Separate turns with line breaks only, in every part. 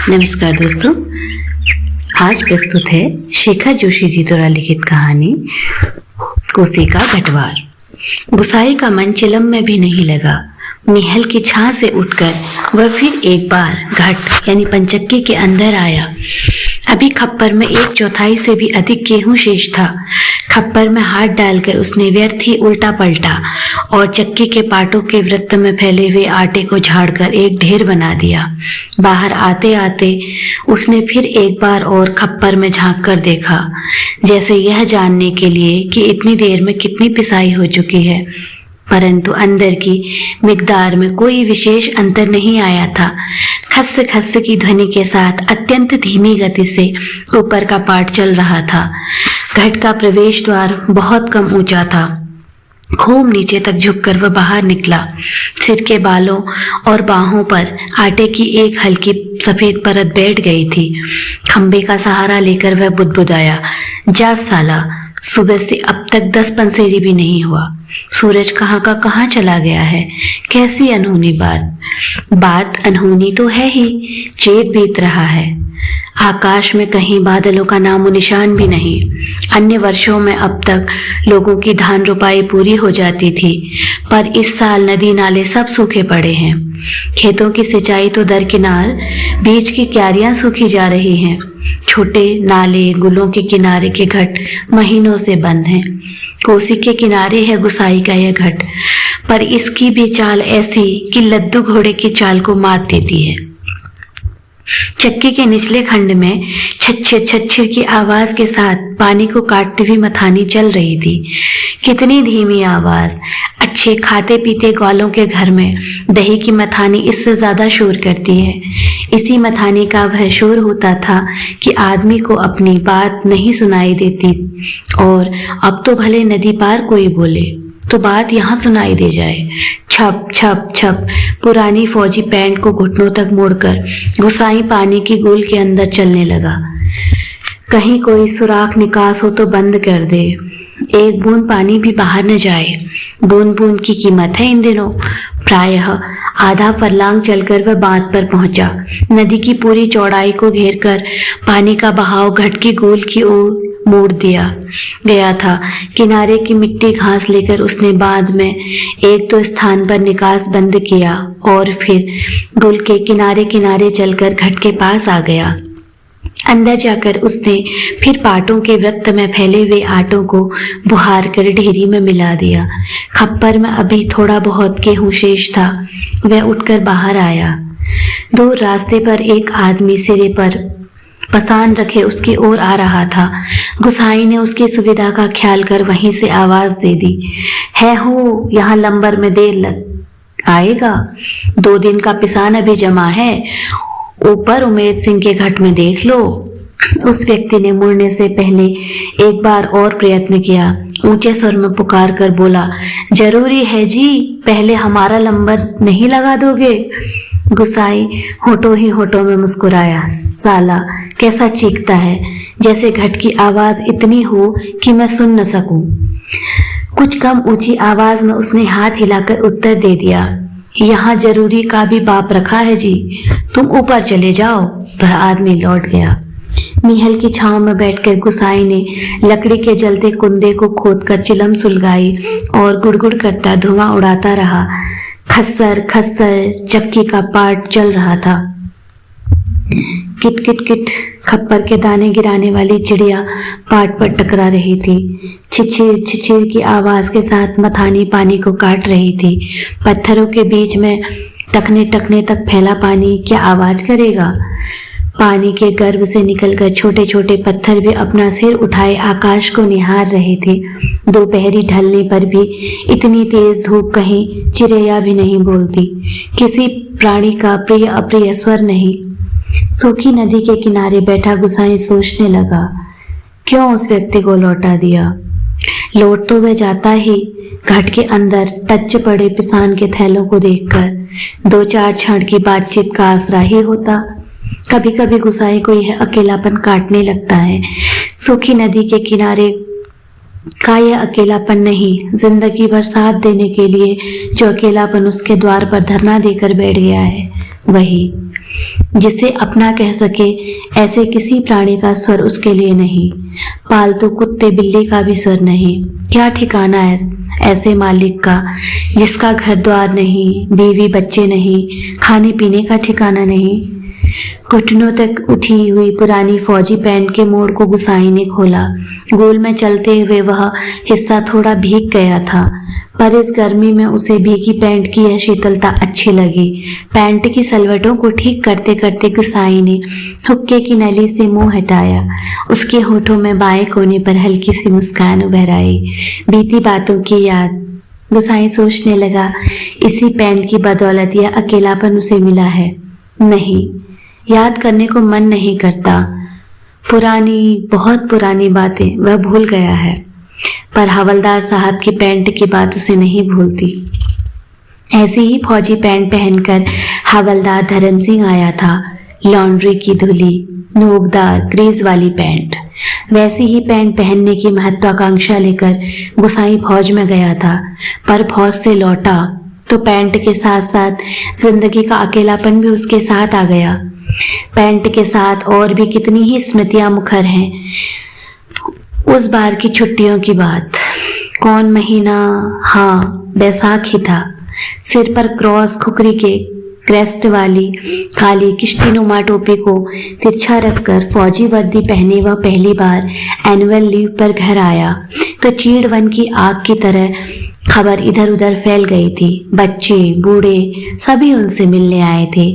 नमस्कार दोस्तों, आज प्रस्तुत है शेखर जोशी जी द्वारा लिखित कहानी कोसी का घटवार। गुसाई का मन चिलम में भी नहीं लगा। महल की छां से उठकर वह फिर एक बार घट यानी पंचक्की के अंदर आया। अभी खप्पर में 1/4 से भी अधिक गेहूं शेष था। खप्पर में हाथ डालकर उसने व्यर्थ ही उल्टा पलटा और चक्की के पाटों के वृत्त में फैले हुए आटे को झाड़कर एक ढेर बना दिया। बाहर आते आते उसने फिर एक बार और खप्पर में झांक कर देखा, जैसे यह जानने के लिए कि इतनी देर में कितनी पिसाई हो चुकी है, परंतु अंदर की मिकदार में कोई विशेष अंतर नहीं आया था। खस्त खस्त की ध्वनि के साथ अत्यंत धीमी गति से ऊपर का पाट चल रहा था। घट का प्रवेश द्वार बहुत कम ऊंचा था। खूब नीचे तक झुककर वह बाहर निकला। सिर के बालों और बाहों पर आटे की एक हल्की सफेद परत बैठ गई थी। खंबे का सहारा लेकर वह बुदबुदाया, जा साला, सुबह से अब तक 10 पंसेरी भी नहीं हुआ। सूरज कहाँ का कहाँ चला गया है। कैसी अनहोनी बात अनहोनी तो है ही, चेत बीत रहा है। आकाश में कहीं बादलों का नामो निशान भी नहीं। अन्य वर्षों में अब तक लोगों की धान रोपाई पूरी हो जाती थी, पर इस साल नदी नाले सब सूखे पड़े हैं। खेतों की सिंचाई तो दरकिनार, बीच की क्यारियां सूखी जा रही हैं। छोटे नाले गुलों के किनारे के घट महीनों से बंद हैं। कोसी के किनारे है गुसाई का यह घट, पर इसकी भी चाल ऐसी कि लद्दू घोड़े की चाल को मात देती है। चक्की के निचले खंड में छच्छर छच्छर की आवाज के साथ पानी को काटती हुई मथानी चल रही थी। कितनी धीमी आवाज। अच्छे खाते पीते ग्वालों के घर में दही की मथानी इससे ज्यादा शोर करती है। इसी मथानी का वह शोर होता था कि आदमी को अपनी बात नहीं सुनाई देती, और अब तो भले नदी पार कोई बोले तो बात यहाँ सुनाई दे जाए। छप छप छप पुरानी फौजी पैंट को घुटनों तक मोड़कर गुसाई पानी की गोल के अंदर चलने लगा। कहीं कोई सुराख निकास हो तो बंद कर दे, एक बूंद पानी भी बाहर न जाए। बूंद बूंद की कीमत है इन दिनों। प्रायः आधा फरलांग चलकर वह बांध पर पहुंचा। नदी की पूरी चौड़ाई को घेरकर पानी का बहाव घट की गोल की ओर मोड़ दिया गया था। किनारे की मिट्टी घास लेकर उसने बांध में एक दो स्थान पर निकास बंद किया और फिर गोल के किनारे किनारे चलकर घट के पास आ गया। अंदर जाकर उसने फिर पाटों के वृत्त में फैले हुए आटों को बुहार कर ढेरी में मिला दिया। खप्पर में अभी थोड़ा बहुत गेहूं शेष था। वह उठकर बाहर आया। दूर रास्ते पर एक आदमी सिरे पर पसान रखे उसकी ओर आ रहा था। गुसाई ने उसकी सुविधा का ख्याल कर वहीं से आवाज दे दी, है हो, यहाँ लंबर में देर लग आएगा। 2 दिन का पिसान अभी जमा है, ऊपर उमेद सिंह के घट में देख लो। उस व्यक्ति ने मुड़ने से पहले एक बार और प्रयत्न किया। ऊंचे स्वर में पुकार कर बोला, जरूरी है जी, पहले हमारा लंबर नहीं लगा दोगे? गुसाई होठों ही होठों में मुस्कुराया। साला कैसा चीखता है, जैसे घट की आवाज इतनी हो कि मैं सुन न सकूं। कुछ कम ऊंची आवाज में उसने हाथ हिलाकर उत्तर दे दिया, यहाँ जरूरी का भी बाप रखा है जी, तुम ऊपर चले जाओ। वह आदमी लौट गया। महल की छांव में बैठकर गुसाई ने लकड़ी के जलते कुंदे को खोदकर चिलम सुलगाई और गुड़गुड़ करता धुआं उड़ाता रहा। खस्सर खस्सर चक्की का पाट चल रहा था। किट किट किट खप्पर के दाने गिराने वाली चिड़िया पाट पर टकरा रही थी। छिछिर छिछिर की आवाज के साथ मथानी पानी को काट रही थी। पत्थरों के बीच में टकने टकने तक फैला पानी क्या आवाज करेगा? पानी के गर्भ से निकलकर छोटे छोटे पत्थर भी अपना सिर उठाए आकाश को निहार रहे थे। दोपहरी ढलने पर भी इतनी तेज धूप कहीं चिड़ैया भी नहीं बोलती। किसी प्राणी का प्रिय अप्रिय स्वर नहीं। सूखी नदी के किनारे बैठा गुसाई सोचने लगा, क्यों उस व्यक्ति को लौटा दिया? लौट तो वह जाता ही घट के अंदर टच पड़े पिसान के थैलों को देखकर 2-4 क्षण की बातचीत का आसरा ही होता। कभी कभी गुसाई को यह अकेलापन काटने लगता है। सूखी नदी के किनारे का यह अकेलापन नहीं, जिंदगी भर साथ देने के लिए जो अकेलापन उसके द्वार पर धरना देकर बैठ गया है, वही। जिसे अपना कह सके ऐसे किसी प्राणी का स्वर उसके लिए नहीं। पालतू कुत्ते बिल्ली का भी स्वर नहीं। क्या ठिकाना है ऐसे मालिक का जिसका घर द्वार नहीं, बीवी बच्चे नहीं, खाने पीने का ठिकाना नहीं। घुटनों तक उठी हुई पुरानी फौजी पैंट के मोड़ को गुसाई ने खोला। गोल में चलते हुए वह हिस्सा थोड़ा भीग गया था, पर इस गर्मी में उसे भीगी पैंट की यह शीतलता अच्छी लगी। पैंट की सलवटों को ठीक करते करते गुसाई ने हुक्के की नली से मुंह हटाया। उसके होठों में बाएं कोने पर हल्की सी मुस्कान उभर आई। बीती बातों की याद। गुसाई सोचने लगा, इसी पैंट की बदौलत यह अकेलापन उसे मिला है। नहीं, याद करने को मन नहीं करता। पुरानी, बहुत पुरानी बातें वह भूल गया है, पर हवलदार साहब की पैंट की बात उसे नहीं भूलती। ऐसी ही फौजी पैंट पहनकर हवलदार धर्म सिंह आया था। लॉन्ड्री की धुली, नोकदार, ग्रीस वाली पैंट। वैसी ही पैंट पहनने की महत्वाकांक्षा लेकर गुसाई फौज में गया था, पर फौज से लौटा तो पैंट के साथ साथ जिंदगी का अकेलापन भी उसके साथ आ गया। पैंट के साथ और भी कितनी ही स्मृतियां मुखर हैं। उस बार की छुट्टियों की बात। कौन महीना? हाँ, बैसाख ही था। सिर पर क्रॉस, खुकरी के क्रेस्ट वाली काली किश्तीनुमा टोपी को तिरछा रखकर फौजी वर्दी पहने वह पहली बार एनुअल लीव पर घर आया तो चीड़ वन की आग की तरह खबर इधर उधर फैल गई थी। बच्चे, बूढ़े सभी उनसे मिलने आए थे।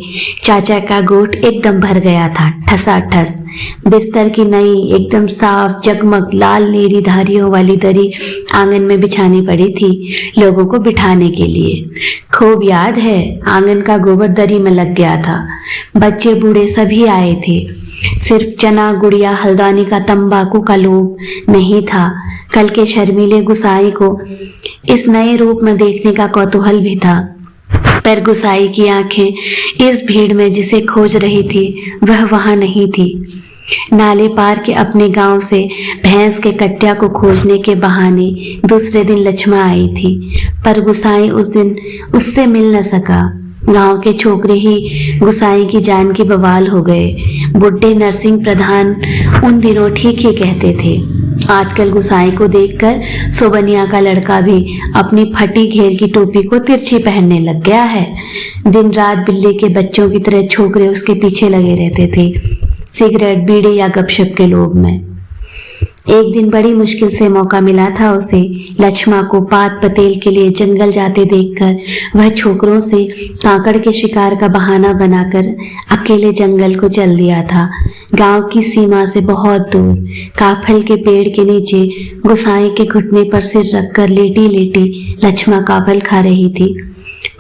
चाचा का गोट एकदम भर गया था, ठसाठस। बिस्तर की नई, एकदम साफ, जगमग लाल नीली धारियों वाली दरी आंगन में बिछानी पड़ी थी लोगों को बिठाने के लिए। खूब याद है, आंगन का गोबर दरी में लग गया था। बच्चे बूढ़े सभी आए थे। सिर्फ चना, गुड़िया, हल्द्वानी का तंबाकू का लोभ नहीं था। कल के शर्मीले गुसाई को इस नए रूप में देखने का कौतूहल भी था, पर गुसाई की आंखें इस भीड़ में जिसे खोज रही थी वह वहां नहीं थी। नाले पार के अपने गांव से भैंस के कट्या को खोजने के बहाने दूसरे दिन लक्ष्मा आई थी, पर गुसाई उस दिन उससे मिल न सका। गांव के छोकरे ही गुसाई की जान की बवाल हो गए। बुड्ढे नरसिंह प्रधान उन दिनों ठीक ही कहते थे। आजकल गुसाई को देखकर सोबनिया का लड़का भी अपनी फटी घेर की टोपी को तिरछी पहनने लग गया है। दिन रात बिल्ली के बच्चों की तरह छोकरे उसके पीछे लगे रहते थे, सिगरेट, बीड़ी या गपशप के लोभ में। एक दिन बड़ी मुश्किल से मौका मिला था उसे। लक्ष्मा को पात पतेल के लिए जंगल जाते देखकर वह छोकरों से कांकड़ के शिकार का बहाना बनाकर अकेले जंगल को चल दिया था। गांव की सीमा से बहुत दूर काफल के पेड़ के नीचे गुसाई के घुटने पर सिर रखकर लेटी लेटी लक्ष्मा काफल खा रही थी।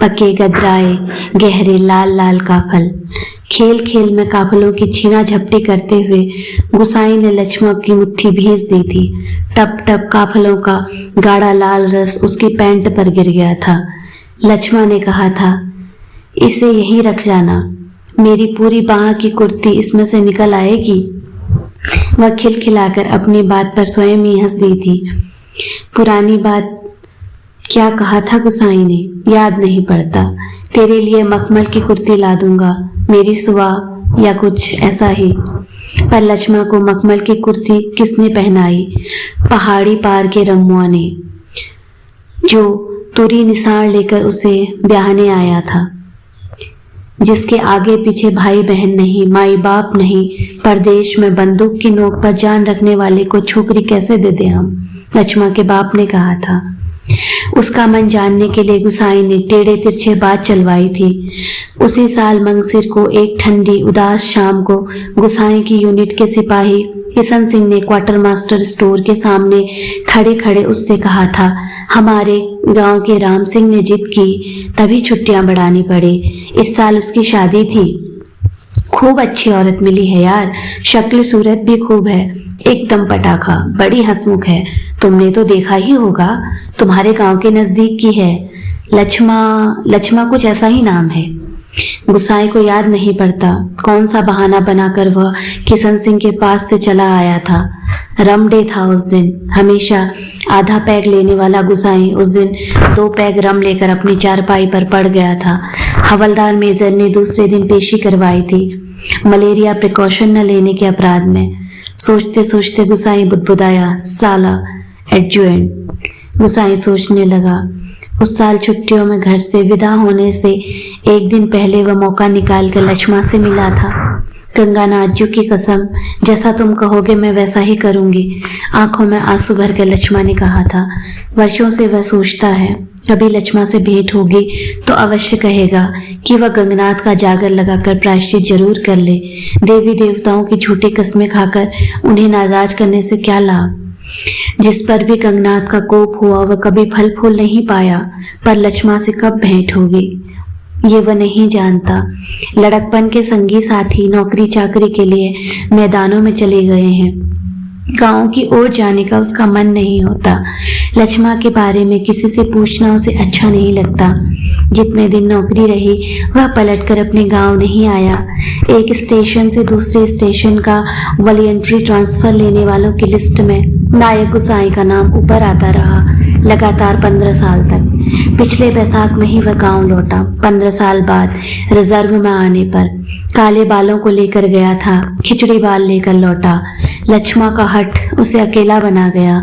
पके गदराए गहरे लाल लाल काफल। खेल खेल में काफलों की छीना झपटी करते हुए गुसाई ने लक्ष्मा की मुट्ठी भेज दी थी। टप टप काफलों का गाढ़ा लाल रस उसकी पैंट पर गिर गया था। लक्ष्मा ने कहा था, इसे यहीं रख जाना, मेरी पूरी बाह की कुर्ती इसमें से निकल आएगी। वह खिलखिलाकर अपनी बात पर स्वयं ही हंस दी थी। पुरानी बात क्या कहा था गुसाई ने, याद नहीं पड़ता। तेरे लिए मखमल की कुर्ती ला दूंगा, मेरी सुबह, या कुछ ऐसा ही। पर लक्ष्मा को मखमल की कुर्ती किसने पहनाई? पहाड़ी पार के रमुआ ने, जो तुरी निशान लेकर उसे ब्याहने आया था, जिसके आगे पीछे भाई बहन नहीं, माई बाप नहीं। परदेश में बंदूक की नोक पर जान रखने वाले को छोकरी कैसे दे दे हम? लक्ष्मा के बाप ने कहा था। उसका मन जानने के लिए गुसाई ने टेढ़े तिरछे बात चलवाई थी। उसी साल मंगसिर को एक ठंडी उदास शाम को गुसाई की यूनिट के सिपाही किशन सिंह ने क्वार्टर मास्टर स्टोर के सामने खड़े खड़े उससे कहा था, हमारे गांव के राम सिंह ने जिद की तभी छुट्टियां बढ़ानी पड़ी। इस साल उसकी शादी थी। खूब अच्छी औरत मिली है यार, शक्ल सूरत भी खूब है, एकदम पटाखा, बड़ी हंसमुख है। तुमने तो देखा ही होगा, तुम्हारे गांव के नजदीक की है। लक्ष्मा कुछ ऐसा ही नाम है। गुसाई को याद नहीं पड़ता कौन सा बहाना बनाकर वह किशन सिंह के पास से चला आया था। रम डे था उस दिन। हमेशा आधा पैग लेने वाला गुसाई उस दिन 2 पैग रम लेकर अपनी चारपाई पर पड़ गया था। हवलदार मेजर ने दूसरे दिन पेशी करवाई थी, मलेरिया प्रिकॉशन न लेने के अपराध में। सोचते सोचते गुसाई बुदबुदाया, साला एडजुएंट। गुसाई सोचने लगा, उस साल छुट्टियों में घर से विदा होने से एक दिन पहले वह मौका निकाल कर लक्ष्मा से मिला था। गंगानाथजू की कसम, जैसा तुम कहोगे मैं वैसा ही करूंगी, आंखों में आंसू भर के लक्ष्मा ने कहा था। वर्षों से वह सोचता है कभी लक्ष्मा से भेंट होगी तो अवश्य कहेगा कि वह गंगनाथ का जागर लगाकर प्रायश्चित जरूर कर ले। देवी देवताओं की झूठी कस्में खाकर उन्हें नाराज करने से क्या लाभ। जिस पर भी गंगनाथ का कोप हुआ वह कभी फल फूल नहीं पाया, पर लक्ष्मा से कब भेंट होगी ये वह नहीं जानता। लड़कपन के संगी साथी नौकरी चाकरी के लिए मैदानों में चले गए हैं। गांव की ओर जाने का उसका मन नहीं होता। लक्ष्मा के बारे में किसी से पूछना उसे अच्छा नहीं लगता। जितने दिन नौकरी रही वह पलटकर अपने गांव नहीं आया। एक स्टेशन से दूसरे स्टेशन का वॉलंटरी ट्रांसफर लेने वालों की लिस्ट में नायक गुसाई का नाम ऊपर आता रहा, लगातार 15 साल तक। पिछले बैसाख में ही वह गांव लौटा। 15 साल बाद रिजर्व में आने पर काले बालों को लेकर गया था, खिचड़ी बाल लेकर लौटा। लक्ष्मा का हठ उसे अकेला बना गया।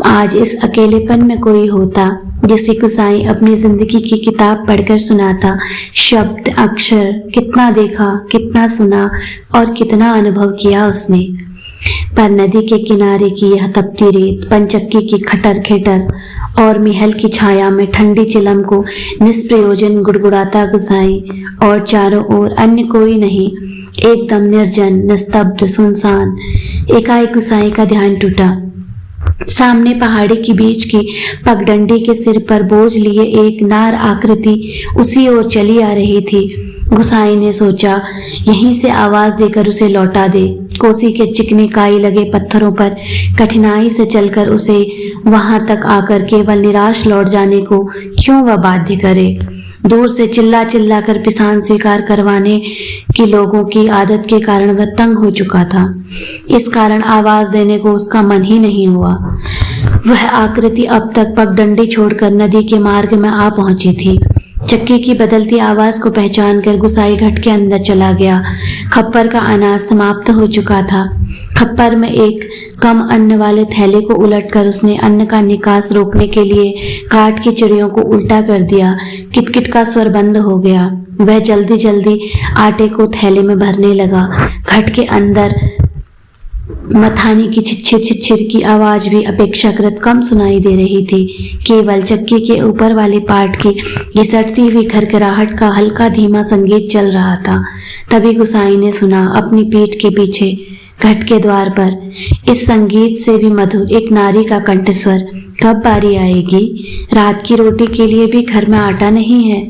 आज इस अकेलेपन में कोई होता जिसे गुसाई अपनी जिंदगी की किताब पढ़कर सुनाता। शब्द अक्षर कितना देखा, कितना सुना और कितना अनुभव किया उसने। पर नदी के किनारे की यह तपती रेत, पंचक्की की खटर खेटर और महल की छाया में ठंडी चिलम को निष्प्रयोजन गुड़गुड़ाता गुसाई, और चारों ओर अन्य कोई नहीं, एकदम निर्जन, निस्तब्ध, सुनसान। एकाएक गुसाई का ध्यान टूटा। सामने पहाड़ी के बीच की पगडंडी के सिर पर बोझ लिए एक नार आकृति उसी ओर चली आ रही थी। गुसाई ने सोचा यहीं से आवाज देकर उसे लौटा दे। कोसी के चिकने काई लगे पत्थरों पर कठिनाई से चलकर उसे वहां तक आकर केवल निराश लौट जाने को क्यों वह बाध्य करे। दूर से चिल्ला चिल्ला कर पिसान स्वीकार करवाने की लोगों की आदत के कारण वह तंग हो चुका था। इस कारण आवाज देने को उसका मन ही नहीं हुआ। वह आकृति अब तक पगडंडी छोड़कर नदी के मार्ग में आ पहुंची थी। चक्की की बदलती आवाज को पहचान कर गुसाई घट के अंदर चला गया। खप्पर का अनाज समाप्त हो चुका था। खप्पर में एक कम अन्न वाले थैले को उलटकर उसने अन्न का निकास रोकने के लिए काठ की चिड़ियों को उल्टा कर दिया। किटकिट का स्वर बंद हो गया। वह जल्दी जल्दी आटे को थैले में भरने लगा। घट के अंदर मथानी की छिछिर छिछिर की आवाज भी अपेक्षाकृत कम सुनाई दे रही थी। केवल चक्की के ऊपर वाले पार्ट की घिसटती हुई खरखराहट का हल्का धीमा संगीत चल रहा था। तभी गुसाई ने सुना अपनी पीठ के पीछे घट के द्वार पर इस संगीत से भी मधुर एक नारी का कंठस्वर, कब बारी आएगी? रात की रोटी के लिए भी घर में आटा नहीं है?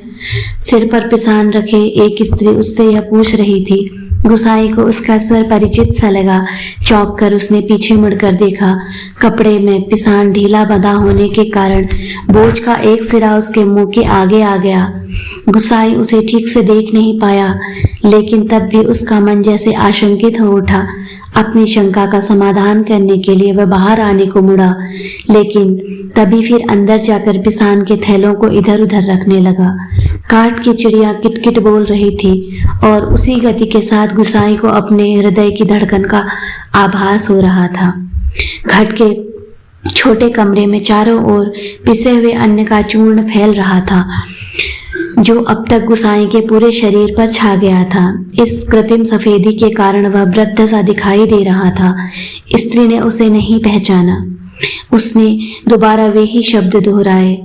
सिर पर पिसान रखे एक स्त्री उससे यह पूछ रही थी। गुसाई को उसका स्वर परिचित सा लगा। चौंक कर उसने पीछे मुड़कर देखा। कपड़े में पिसान ढीला बंधा होने के कारण बोझ का एक सिरा उसके मुंह के आगे आ गया। गुसाई उसे ठीक से देख नहीं पाया, लेकिन तब भी उसका मन जैसे आशंकित हो उठा। अपनी शंका का समाधान करने के लिए वह बाहर आने को मुड़ा, लेकिन तभी फिर अंदर जाकर पिसान के थैलों को इधर उधर रखने लगा। काठ की चिड़िया किटकिट बोल रही थी और उसी गति के साथ गुसाई को अपने हृदय की धड़कन का आभास हो रहा था। घट के छोटे कमरे में चारों ओर पिसे हुए अन्न का चूर्ण फैल रहा था, जो अब तक गुसाई के पूरे शरीर पर छा गया था। इस कृत्रिम सफेदी के कारण वह वृद्ध सा दिखाई दे रहा था। स्त्री ने उसे नहीं पहचाना। उसने दोबारा वे ही शब्द दोहराए।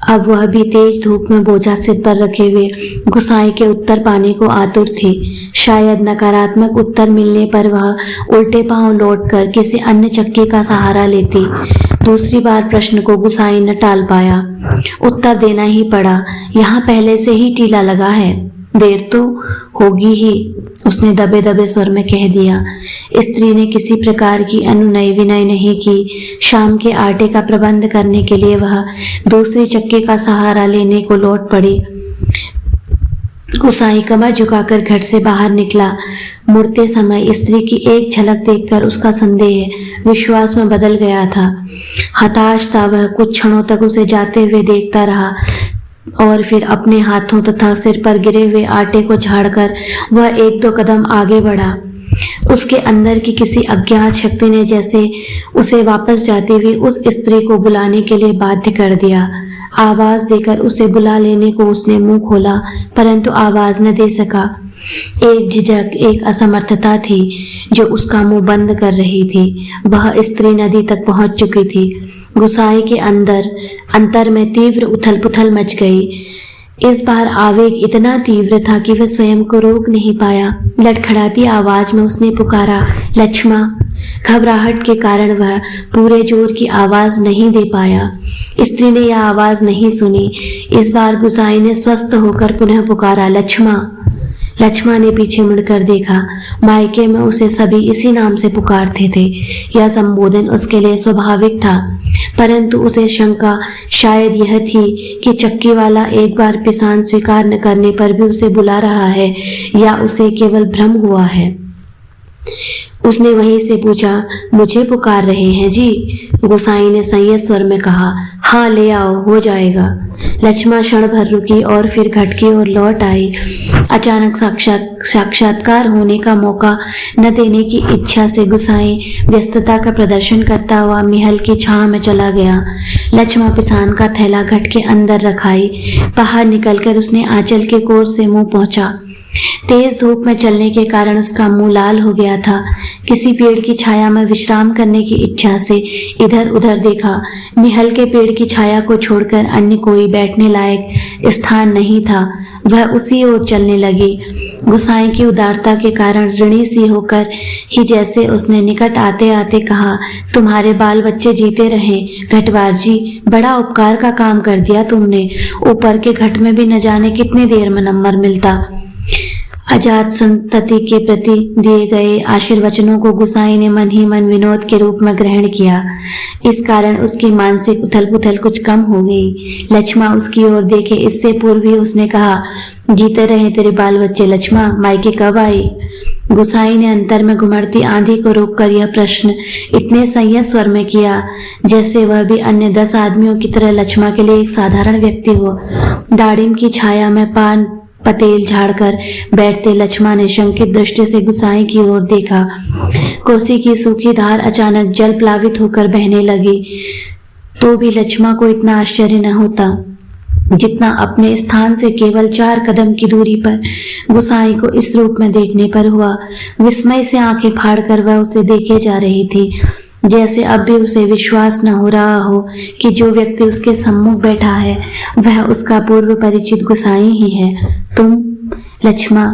अब वह भी तेज धूप में बोझा सिर पर रखे हुए गुसाई के उत्तर पाने को आतुर थी। शायद नकारात्मक उत्तर मिलने पर वह उल्टे पांव लौटकर किसी अन्य चक्की का सहारा लेती। दूसरी बार प्रश्न को गुसाई न टाल पाया। उत्तर देना ही पड़ा। यहाँ पहले से ही टीला लगा है, देर तो होगी ही, उसने दबे दबे स्वर में कह दिया। स्त्री ने किसी प्रकार की अनुनय विनय नहीं की। शाम के आटे का प्रबंध करने के लिए वह दूसरी चक्की का सहारा लेने को लौट पड़ी। गुसाई कमर झुकाकर घर से बाहर निकला। मुड़ते समय स्त्री की एक झलक देखकर उसका संदेह विश्वास में बदल गया था। हताश सा वह कुछ क्षणों तक उसे जाते हुए देखता रहा और फिर अपने हाथों तथा सिर पर गिरे हुए आटे को झाड़कर वह 1-2 कदम आगे बढ़ा। उसके अंदर की किसी अज्ञात शक्ति ने जैसे उसे वापस जाती हुई उस स्त्री को बुलाने के लिए बाध्य कर दिया। आवाज देकर उसे बुला लेने को उसने मुंह खोला, परंतु आवाज न दे सका। एक झिझक, एक असमर्थता थी जो उसका मुंह बंद कर रही थी। वह स्त्री नदी तक पहुंच चुकी थी। गुसाई के अंतर में तीव्र उथल पुथल मच गई। इस बार आवेग इतना तीव्र था कि वह स्वयं को रोक नहीं पाया। लड़खड़ाती आवाज में उसने पुकारा, लक्ष्मा। घबराहट के कारण वह पूरे जोर की आवाज नहीं दे पाया। स्त्री ने यह आवाज नहीं सुनी। इस बार गुसाई ने स्वस्थ होकर पुनः पुकारा, लक्ष्मा। लक्ष्मा ने पीछे मुड़कर देखा। मायके में उसे सभी इसी नाम से पुकारते थे। यह संबोधन उसके लिए स्वाभाविक था, परंतु उसे शंका शायद यह थी कि चक्की वाला एक बार पिसान स्वीकार न करने पर भी उसे बुला रहा है या उसे केवल भ्रम हुआ है। उसने वहीं से पूछा, मुझे पुकार रहे हैं जी? गोसाई ने संयत स्वर में कहा, हाँ ले आओ, हो जाएगा। लक्ष्मा क्षण भर रुकी और फिर घट की ओर लौट आई। अचानक साक्षात्कार होने का मौका न देने की इच्छा से गुसाई व्यस्तता का प्रदर्शन करता हुआ महल की छांव में चला गया। लक्ष्मा पिसान का थैला घट के अंदर रखाई। बाहर निकलकर उसने आंचल के कोर से मुंह पहुंचा। तेज धूप में चलने के कारण उसका मुंह लाल हो गया था। किसी पेड़ की छाया में विश्राम करने की इच्छा से इधर उधर देखा। महल के पेड़ की छाया को छोड़कर अन्य कोई बैठने लायक स्थान नहीं था। वह उसी ओर चलने लगी। गुसाई की उदारता के कारण ऋणी सी होकर ही जैसे उसने निकट आते आते कहा, तुम्हारे बाल बच्चे जीते रहें घटवार जी, बड़ा उपकार का काम कर दिया तुमने। ऊपर के घट में भी न जाने कितनी देर में नंबर मिलता। अजात संतति के प्रति दिए गए आशीर्वचनों को गुसाई ने मन ही मन विनोद के रूप में ग्रहण किया। इस कारण उसकी मानसिक उथल पुथल कुछ कम हो गई। लक्ष्मा उसकी ओर देखे इससे पूर्व ही उसने कहा, जीते रहे तेरे बाल बच्चे लक्ष्मा, मायके कब आई? गुसाई ने अंतर में घुमड़ती आंधी को रोककर यह प्रश्न इतने संयत स्वर में किया जैसे वह भी अन्य 10 आदमियों की तरह लक्ष्मा के लिए एक साधारण व्यक्ति हो। दाड़िम की छाया में पान पतेल झाड़कर बैठते लक्ष्मा ने शंकित दृष्टि से गुसाई की ओर देखा। कोसी की सूखी धार अचानक जल प्लावित होकर बहने लगी, तो भी लक्ष्मा को इतना आश्चर्य न होता जितना अपने स्थान से केवल 4 कदम की दूरी पर गुसाई को इस रूप में देखने पर हुआ। विस्मय से आंखें फाड़कर वह उसे देखे जा रही थी, जैसे अब भी उसे विश्वास न हो रहा हो कि जो व्यक्ति उसके सम्मुख बैठा है वह उसका पूर्व परिचित गुसाई ही है। तुम? लक्ष्मा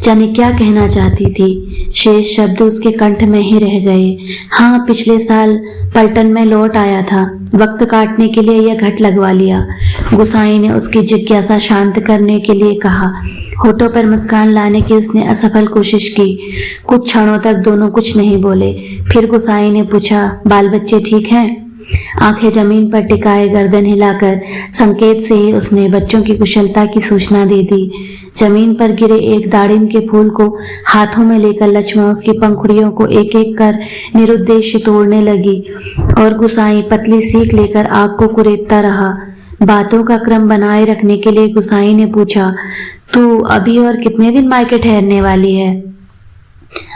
जाने क्या कहना चाहती थी। शेष शब्द उसके कंठ में ही रह गए। हाँ, पिछले साल पलटन में लौट आया था। वक्त काटने के लिए यह घट लगवा लिया। गुसाई ने उसकी जिज्ञासा शांत करने के लिए कहा। होठों पर मुस्कान लाने की उसने असफल कोशिश की। कुछ क्षणों तक दोनों कुछ नहीं बोले। फिर गुसाई ने पूछा, बाल बच्चे ठीक हैं? आंखें जमीन पर टिकाए गर्दन हिलाकर संकेत से ही उसने बच्चों की कुशलता की सूचना दे दी। जमीन पर गिरे एक दाड़िम के फूल को हाथों में लेकर लक्ष्मा उसकी पंखुड़ियों को एक एक कर निरुद्देश्य तोड़ने लगी और गुसाई पतली सीख लेकर आग को कुरेदता रहा। बातों का क्रम बनाए रखने के लिए गुसाई ने पूछा, तू अभी और कितने दिन मायके ठहरने वाली है?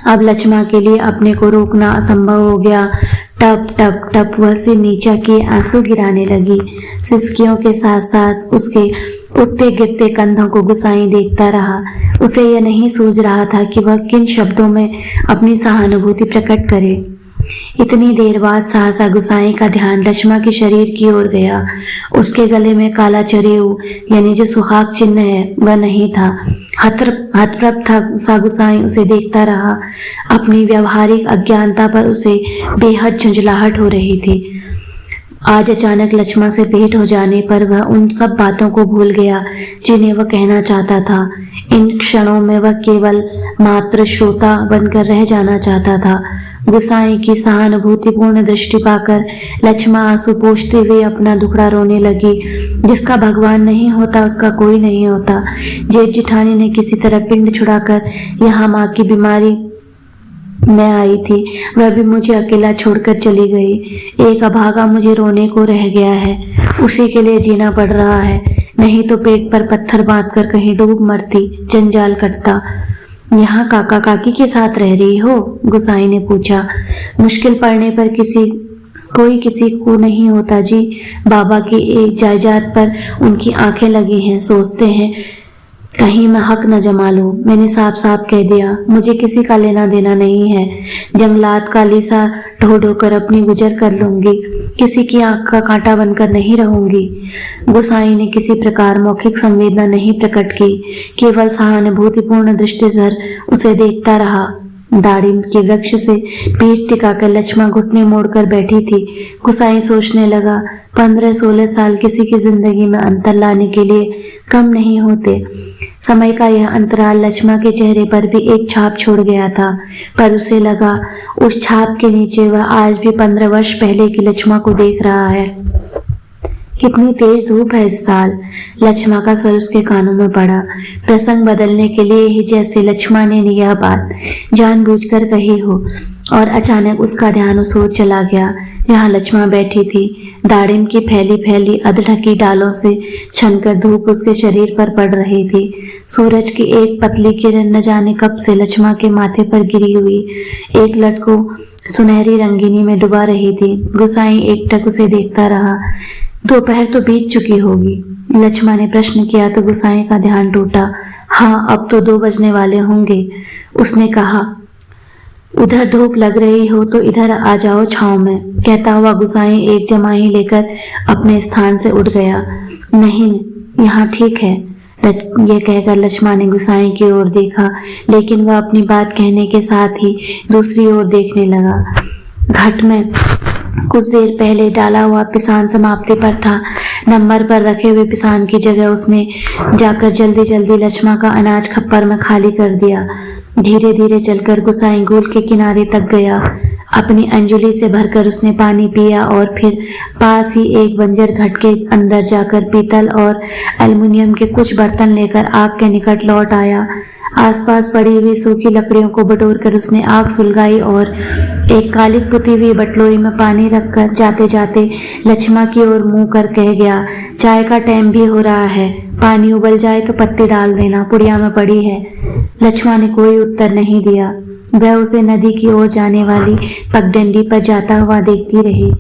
अब लक्ष्मा के लिए अपने को रोकना असंभव हो गया। टप टप टप वह से नीचा के आंसू गिराने लगी। सिसकियों के साथ साथ उसके उठते गिरते कंधों को गुसाई देखता रहा। उसे यह नहीं सूझ रहा था कि वह किन शब्दों में अपनी सहानुभूति प्रकट करे। इतनी देर बाद सहसा गुसाई का ध्यान लक्ष्मा के शरीर की ओर गया। उसके गले में काला चरेऊ यानी जो सुहाग चिन्ह है वह नहीं था। हतप्रभ था सा गुसाई उसे देखता रहा। अपनी व्यवहारिक अज्ञानता पर उसे बेहद झुंझलाहट हो रही थी। आज अचानक लक्ष्मा से भेंट हो जाने पर वह उन सब बातों को भूल गया जिन्हें वह कहना चाहता था। इन क्षणों में वह केवल मात्र श्रोता बनकर रह जाना चाहता था। गुसाई की सहानुभूतिपूर्ण दृष्टि पाकर लक्ष्मा आंसू पोंछते हुए अपना दुखड़ा रोने लगी। जिसका भगवान नहीं होता उसका कोई नहीं होता। जेठ जिठानी ने किसी तरह पिंड छुड़ाकर यहाँ माँ की बीमारी मैं आई थी, वह भी मुझे अकेला छोड़कर चली गई। एक अभागा मुझे रोने को रह गया है, उसी के लिए जीना पड़ रहा है, नहीं तो पेट पर पत्थर बांधकर कहीं डूब मरती, जंजाल करता। यहाँ काका काकी के साथ रह रही हो? गुसाई ने पूछा। मुश्किल पड़ने पर कोई किसी को नहीं होता जी। बाबा की एक जायदाद पर उनकी आंखें लगी हैं, सोचते हैं कहीं मैं हक न जमा लूं। मैंने साफ साफ कह दिया, मुझे किसी का लेना देना नहीं है। जंगलात का लीसा ढो ढो कर अपनी गुजर कर लूंगी, किसी की आंख का कांटा बनकर नहीं रहूंगी। गुसाई ने किसी प्रकार मौखिक संवेदना नहीं प्रकट की, केवल सहानुभूतिपूर्ण दृष्टि भर उसे देखता रहा। दाढ़ी के वृक्ष से पीठ टिकाकर लक्ष्मा घुटने मोड़कर बैठी थी। गुसाई सोचने लगा, 15-16 साल किसी की जिंदगी में अंतर लाने के लिए कम नहीं होते। समय का यह अंतराल लक्ष्मा के चेहरे पर भी एक छाप छोड़ गया था, पर उसे लगा उस छाप के नीचे वह आज भी 15 वर्ष पहले की लक्ष्मा को देख रहा है। कितनी तेज धूप है इस साल, लक्ष्मा का स्वर उसके कानों में पड़ा। प्रसंग बदलने के लिए ही जैसे लक्ष्मा ने यह बात जानबूझकर कही हो, और अचानक उसका ध्यान उस ओर चला गया जहाँ लक्ष्मा बैठी थी। दाड़िम की फैली फैली अधढकी डालों से छनकर धूप उसके शरीर पर पड़ रही थी। सूरज की एक पतली किरण न जाने कब से लक्ष्मा के माथे पर गिरी हुई एक लट को सुनहरी रंगीनी में डुबा रही थी। गुसाई एकटक उसे देखता रहा। दोपहर तो बीत चुकी होगी, लक्ष्मा ने प्रश्न किया तो गुसाई का ध्यान टूटा। हाँ, अब तो 2 बजने वाले होंगे, उसने कहा। उधर धूप लग रही हो तो इधर आ जाओ छांव में, कहता हुआ गुसाई एक जमाई लेकर अपने स्थान से उठ गया। नहीं, यहाँ ठीक है, यह कहकर लक्ष्मा ने गुसाई की ओर देखा, लेकिन वह अपनी बात कहने के साथ ही दूसरी ओर देखने लगा। घट में कुछ देर पहले डाला हुआ पिसान समाप्ति पर था। नंबर पर रखे हुए पिसान की जगह उसने जाकर जल्दी जल्दी लक्ष्मा का अनाज खप्पर में खाली कर दिया। धीरे धीरे चलकर गुसाई गोल के किनारे तक गया। अपनी अंजुली से भरकर उसने पानी पिया और फिर पास ही एक बंजर घट के अंदर जाकर पीतल और एल्युमिनियम के कुछ बर्तन लेकर आग के निकट लौट आया। आसपास पड़ी हुई सूखी लकड़ियों को बटोरकर उसने आग सुलगाई और एक कालिक पुती हुई बटलोई में पानी रखकर जाते जाते लक्ष्मा की ओर मुंह कर कह गया, चाय का टाइम भी हो रहा है, पानी उबल जाए तो पत्ती डाल देना, पुड़िया में पड़ी है। लक्ष्मा ने कोई उत्तर नहीं दिया। वह उसे नदी की ओर जाने वाली पगडंडी पर जाता हुआ देखती रही।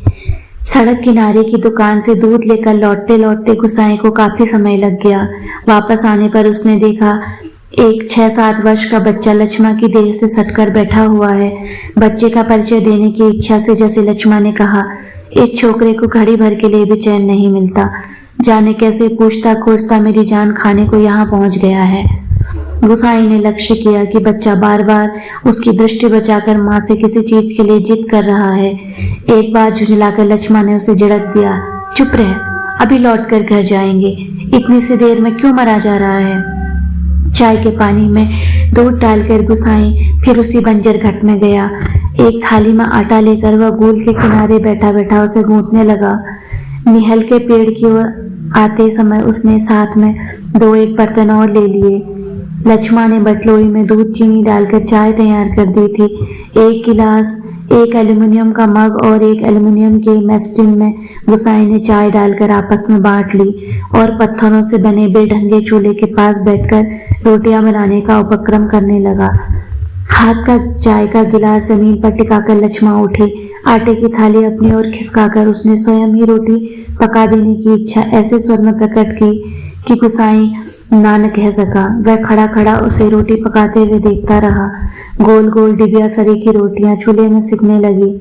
सड़क किनारे की दुकान से दूध लेकर लौटते लौटते गुसाई को काफी समय लग गया। वापस आने पर उसने देखा एक 6-7 वर्ष का बच्चा लक्ष्मा की देह से सटकर बैठा हुआ है। बच्चे का परिचय देने की इच्छा से जैसे लक्ष्मा ने कहा, इस छोकरे को घड़ी भर के लिए भी चैन नहीं मिलता, जाने कैसे पूछता खोजता मेरी जान खाने को यहाँ पहुंच गया है। गुसाई ने लक्ष्य किया कि बच्चा बार बार उसकी दृष्टि बचाकर माँ से किसी चीज के लिए जिद कर रहा है। एक बार झुंझलाकर लक्ष्मा ने उसे झिड़क दिया, चुप रह, अभी लौट कर घर जाएंगे, इतनी सी देर में क्यों मरा जा रहा है। चाय के पानी में दूध डालकर गुसाई फिर उसी बंजर घट में गया। एक थाली में आटा लेकर वह गोल के किनारे बैठा बैठा उसे गूंथने लगा। निहल के पेड़ की ओर आते समय उसने साथ में 2-1 बर्तन और ले लिए। लक्ष्मा ने बटलोई में दूध चीनी डालकर चाय तैयार कर दी थी। एक गिलास, एक एल्युमिनियम का मग और एक एल्युमिनियम के मैस्टिन में गुसाई ने चाय डालकर आपस में बांट ली और पत्थरों से बने बेढंगे चूल्हे के पास बैठकर रोटियां बनाने का उपक्रम करने लगा। हाथ का चाय का गिलास जमीन पर टिकाकर लक्ष्मा उठी। आटे की थाली अपनी ओर खिसकाकर उसने स्वयं ही रोटी पका देने की इच्छा ऐसे स्वर में प्रकट की कि गुसाई ना न कह सका। वह खड़ा खड़ा उसे रोटी पकाते हुए देखता रहा। गोल गोल डिबिया सरी की रोटियां चूल्हे में सिकने लगी।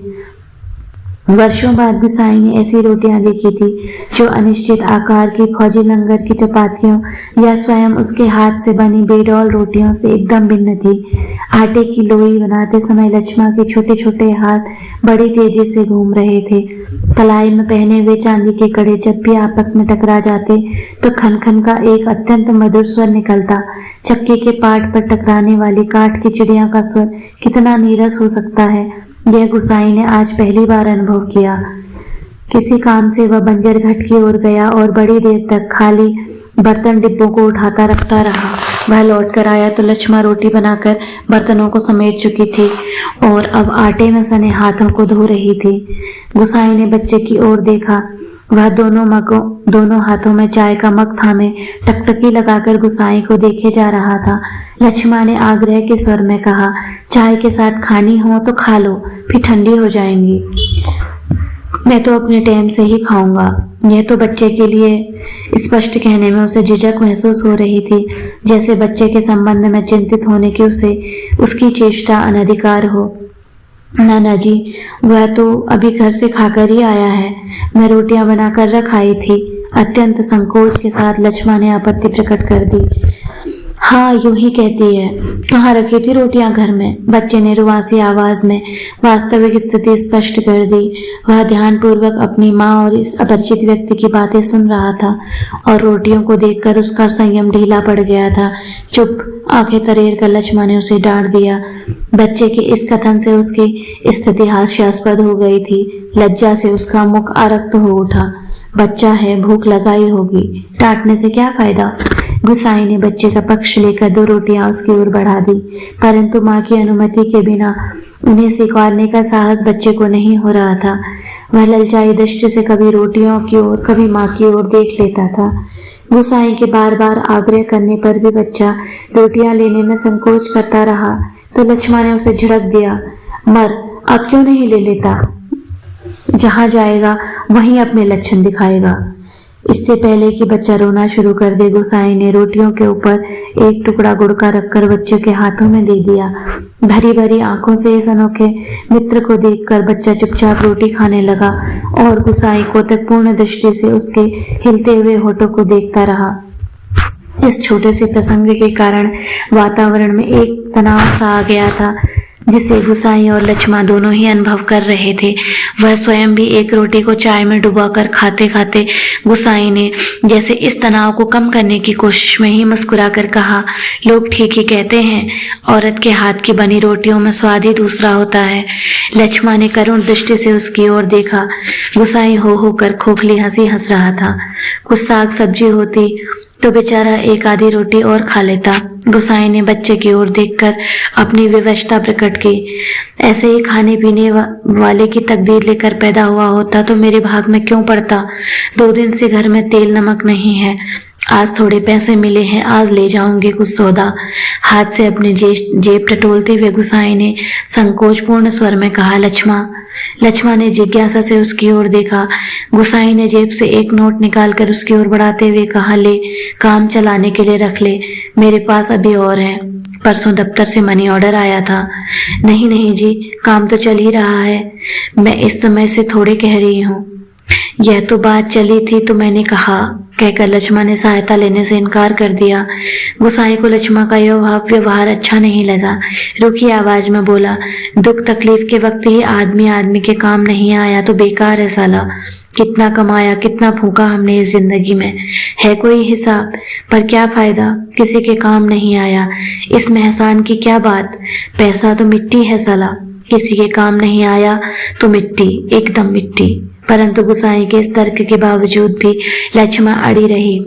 वर्षों बाद गुसाई ने ऐसी रोटियां देखी थी जो अनिश्चित आकार की फौजी लंगर की चपातियों या स्वयं उसके हाथ से बनी बेडौल रोटियों से एकदम भिन्न थी। आटे की लोई बनाते समय लक्ष्मा के छोटे छोटे हाथ बड़ी तेजी से घूम रहे थे। कलाई में पहने हुए चांदी के कड़े जब भी आपस में टकरा जाते तो खन खन का एक अत्यंत मधुर स्वर निकलता। चक्की के पाट पर टकराने वाली काठ की चिड़िया का स्वर कितना नीरस हो सकता है। यह गुसाई ने आज पहली बार अनुभव किया। किसी काम से वह बंजर घाट की ओर गया और बड़ी देर तक खाली बर्तन डिब्बों को उठाता रखता रहा। वह लौट कर आया तो लक्ष्मा रोटी बनाकर बर्तनों को समेट चुकी थी और अब आटे में सने हाथों को धो रही थी। गुसाई ने बच्चे की ओर देखा। वह दोनों हाथों में चाय का मग थामे टकटकी लगाकर गुसाई को देखे जा रहा था। लक्ष्मा ने आग्रह के स्वर में कहा, चाय के साथ खानी हो तो खा लो, फिर ठंडी हो जाएंगी। मैं तो अपने टाइम से ही खाऊंगा। यह तो बच्चे के लिए स्पष्ट कहने में उसे झिझक महसूस हो रही थी, जैसे बच्चे के संबंध में चिंतित होने की उसकी चेष्टा अनधिकार हो। नाना जी, वह तो अभी घर से खाकर ही आया है। मैं रोटियां बनाकर रख आई थी। अत्यंत संकोच के साथ लक्ष्मा ने आपत्ति प्रकट कर दी। हाँ, यूं ही कहती है। कहाँ रखी थी रोटियां? घर में, बच्चे ने रुआसी आवाज में वास्तविक स्थिति स्पष्ट कर दी। वह ध्यानपूर्वक अपनी माँ और इस अपरिचित व्यक्ति की बातें सुन रहा था और रोटियों को देखकर उसका संयम ढीला पड़ गया था। चुप! आंखें तरेर कर लक्ष्मा ने उसे डांट दिया। बच्चे के इस कथन से उसकी स्थिति हास्यास्पद हो गई थी। लज्जा से उसका मुख आरक्त हो उठा। बच्चा है, भूख लगाई होगी, डांटने से क्या फायदा? गुसाई ने बच्चे का पक्ष लेकर 2 रोटियां उसकी ओर बढ़ा दी, परंतु माँ की अनुमति के बिना उन्हें स्वीकारने का साहस बच्चे को नहीं हो रहा था। वह ललचाई दृष्टि से कभी रोटियों की ओर, कभी माँ की ओर देख लेता था। गुसाई के बार बार आग्रह करने पर भी बच्चा रोटियां लेने में संकोच करता रहा, तो लक्ष्मा ने उसे झिड़क दिया। मर, अब क्यों नहीं ले लेता? जहां जाएगा वहीं अपने लक्षण दिखाएगा। इससे पहले कि बच्चा रोना शुरू कर दे, गुसाई ने रोटियों के ऊपर एक टुकड़ा गुड़ का रखकर बच्चे के हाथों में दे दिया। भरी भरी आंखों से इस अनोखे मित्र को देखकर बच्चा चुपचाप रोटी खाने लगा और गुसाई कौतुकपूर्ण दृष्टि से उसके हिलते हुए होठों को देखता रहा। इस छोटे से प्रसंग के कारण वातावरण में एक तनाव सा आ गया था, जिसे गुसाई और लक्ष्मा दोनों ही अनुभव कर रहे थे। वह स्वयं भी एक रोटी को चाय में डुबाकर खाते खाते गुसाई ने जैसे इस तनाव को कम करने की कोशिश में ही मुस्कुराकर कहा, लोग ठीक ही कहते हैं, औरत के हाथ की बनी रोटियों में स्वाद ही दूसरा होता है। लक्ष्मा ने करुण दृष्टि से उसकी ओर देखा। गुसाई हो होकर खोखली हंसी हंस रहा था। कुछ साग सब्जी होती तो बेचारा एक आधी रोटी और खा लेता। गुसाई ने बच्चे की ओर देखकर अपनी विवशता प्रकट की। ऐसे ही खाने पीने वाले की तकदीर लेकर पैदा हुआ होता तो मेरे भाग में क्यों पड़ता? 2 दिन से घर में तेल नमक नहीं है। आज थोड़े पैसे मिले हैं, आज ले जाऊंगी कुछ सौदा। हाथ से अपने जेब टटोलते हुए गुसाई ने संकोचपूर्ण स्वर में कहा, लक्ष्मा। लक्ष्मा ने जिज्ञासा से उसकी ओर देखा। गुसाई ने जेब से एक नोट निकालकर उसकी ओर बढ़ाते हुए कहा, ले, काम चलाने के लिए रख ले, मेरे पास अभी और है। परसों दफ्तर से मनी ऑर्डर आया था। नहीं नहीं जी, काम तो चल ही रहा है, मैं इस समय से थोड़े कह रही हूँ। यह तो बात चली थी तो मैंने कहा, कहकर लक्ष्मा ने सहायता लेने से इनकार कर दिया। गुसाई को लक्ष्मा का यह व्यवहार अच्छा नहीं लगा। रुखी आवाज में बोला, दुख तकलीफ के वक्त ही आदमी के काम नहीं आया तो बेकार है साला। कितना कमाया, कितना फूका हमने इस जिंदगी में, है कोई हिसाब? पर क्या फायदा, किसी के काम नहीं आया। इसमें एहसान की क्या बात? पैसा तो मिट्टी है साला, किसी के काम नहीं आया तो मिट्टी, एकदम मिट्टी। परंतु गुसाई के इस तर्क के बावजूद भी लक्ष्मा अड़ी रही।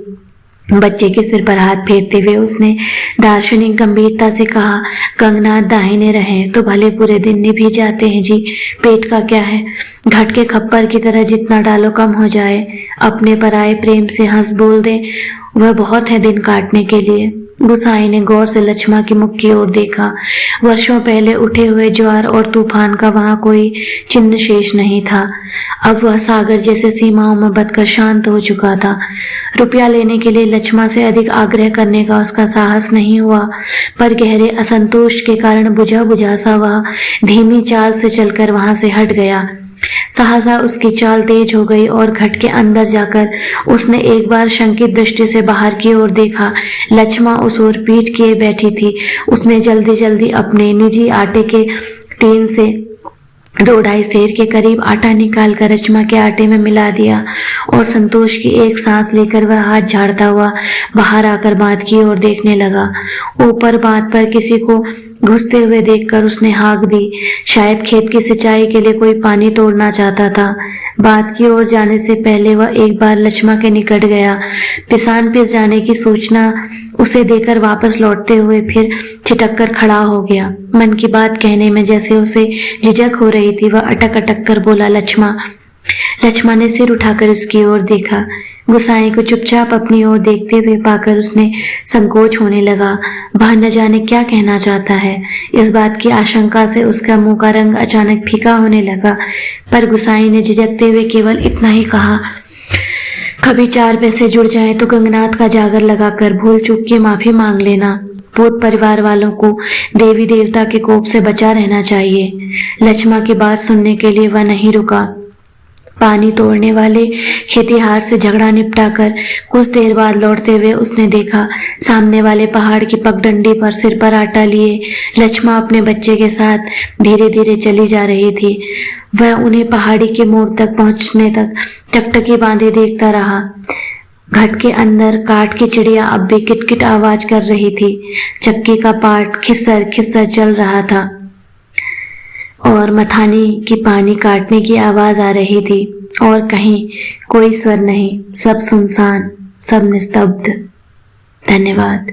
बच्चे के सिर पर हाथ फेरते हुए उसने दार्शनिक गंभीरता से कहा, कंगना दाहिने रहें तो भले पूरे दिन निभी जाते हैं जी, पेट का क्या है? घट के खप्पर की तरह जितना डालो कम हो जाए। अपने पराए प्रेम से हंस बोल दे, वह बहुत है दिन काटने के लिए। गुसाई ने गौर से लक्ष्मा की मुख की ओर देखा। वर्षों पहले उठे हुए ज्वार और तूफान का वहां कोई चिन्ह शेष नहीं था। अब वह सागर जैसे सीमाओं में बदकर शांत हो चुका था। रुपया लेने के लिए लक्ष्मा से अधिक आग्रह करने का उसका साहस नहीं हुआ, पर गहरे असंतोष के कारण बुझा बुझा सा वह धीमी चाल से चलकर वहां से हट गया। सहसा उसकी चाल तेज हो गई और घट के अंदर जाकर उसने एक बार शंकित दृष्टि से बाहर की ओर देखा। लक्ष्मा उस ओर पीठ किए बैठी थी। उसने जल्दी जल्दी अपने निजी आटे के टीन से 2-2.5 सेर के करीब आटा निकाल कर रचमा के आटे में मिला दिया और संतोष की एक सांस लेकर वह हाथ झाड़ता हुआ बाहर आकर बांध की ओर देखने लगा। ऊपर बांध पर किसी को घुसते हुए देखकर उसने हाँक दी। शायद खेत की सिंचाई के लिए कोई पानी तोड़ना चाहता था। बांध की ओर जाने से पहले वह एक बार लक्ष्मा के निकट गया। पिसान पिस जाने की सूचना उसे देकर वापस लौटते हुए फिर छिटक कर खड़ा हो गया। मन की बात कहने में जैसे उसे झिझक हो रही थी, वह अटक अटक कर बोला, लक्ष्मा। लक्ष्मा ने सिर उठाकर उसकी ओर देखा। गुसाई को चुपचाप अपनी ओर देखते हुए पाकर उसने संकोच होने लगा। वह न जाने क्या कहना चाहता है। इस बात की आशंका से उसका मुंह का रंग अचानक फीका होने लगा। पर गुसाई ने झिझकते हुए केवल इतना ही कहा, कभी 4 पैसे जुड़ जाए तो गंगनाथ का जागर लगाकर भूल चूक के माफी मांग लेना। पूत परिवार वालों को देवी देवता के कोप से बचा रहना चाहिए। लक्ष्मा की बात सुनने के लिए वह नहीं रुका। पानी तोड़ने वाले खेतिहार से झगड़ा निपटाकर कुछ देर बाद लौटते हुए उसने देखा, सामने वाले पहाड़ की पगडंडी पर सिर पर आटा लिए लक्ष्मा अपने बच्चे के साथ धीरे धीरे चली जा रही थी। वह उन्हें पहाड़ी के मोड़ तक पहुंचने तक टकटकी बांधे देखता रहा। घट के अंदर काठ की चिड़िया अब भी किटकिट आवाज कर रही थी। चक्की का पाट खिस्सर खिस्सर चल रहा था और मथानी की पानी काटने की आवाज आ रही थी और कहीं कोई स्वर नहीं। सब सुनसान, सब निस्तब्ध। धन्यवाद।